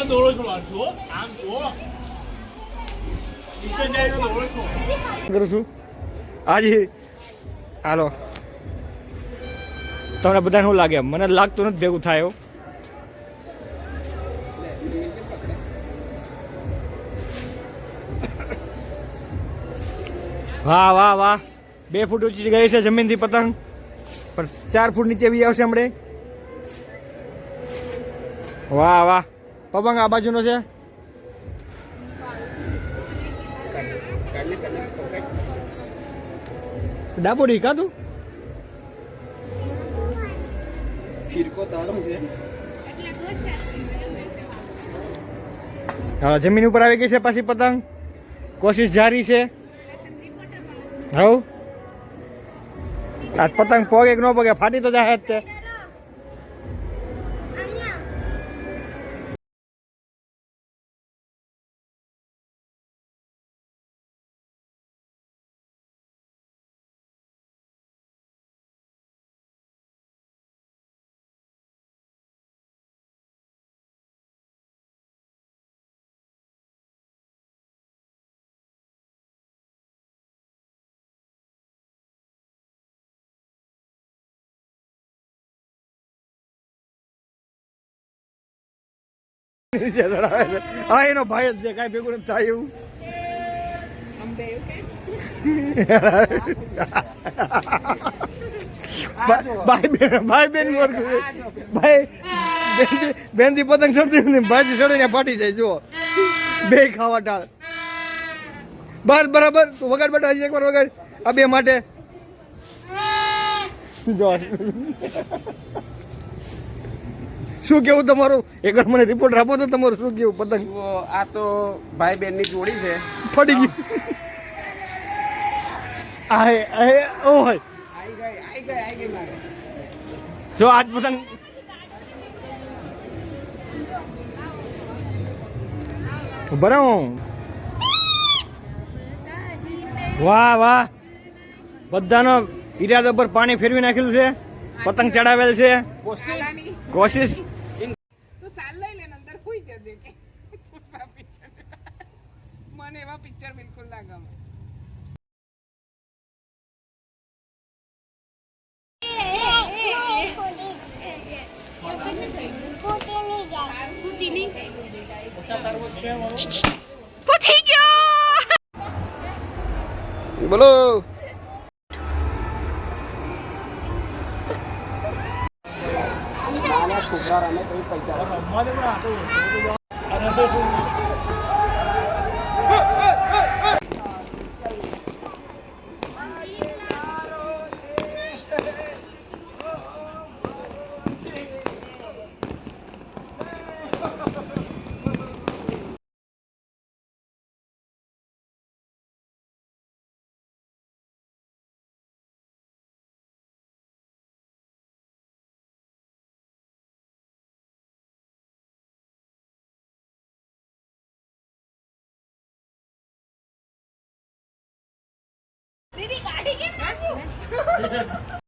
દોડો છો જો આમ જો નીચે જાય તો દોડો છો કરું છું આજે હાલો તમને બધાને શું લાગે મને લાગતું નથી ભેગું થાય એવું વાહ વાહ વાહ 2 ફૂટ ઊંચી ગઈ છે જમીનથી પતંગ પણ 4 ફૂટ નીચે બી આવશે હમણે વાહ વાહ પતંગ આ બાજુનો છે ડાબોડી કાતું હા જમીન ઉપર આવી ગઈ છે પાછી પતંગ કોશિશ જારી છે હવ આ પતંગ પોગે કે ન પોગે ફાટી તો જાય જ તે હા એનો ભાઈ જ છે કાંઈ ભેગું નથી થાય એવું ભાઈ બેન ભાઈ બેન થી પતંગ ચડતી ભાઈ ચડે ફાટી જાય જુઓ બે ખાવા ટાળ બસ બરાબર વગાડ બેટા હજી એકવાર વગાડ આ બે માટે જો શું કેવું તમારું એકવાર મને રિપોર્ટ આપો તો તમારું શું કેવું પતંગ આ તો ભાઈ બેન ની જોડી છે ફટી ગઈ ઓય જો આજ પતંગ બરાબર વાહ વાહ બધાનો ઈરાદા પર પાણી ફેરવી નાખેલું છે પતંગ ચડાવેલ છે કોશિશ મને એવા પિક્ચર બિલકુલ ના ગમે બોલો છોકરા રમે તો પૈસા दीदी गाड़ी केम नाख्યું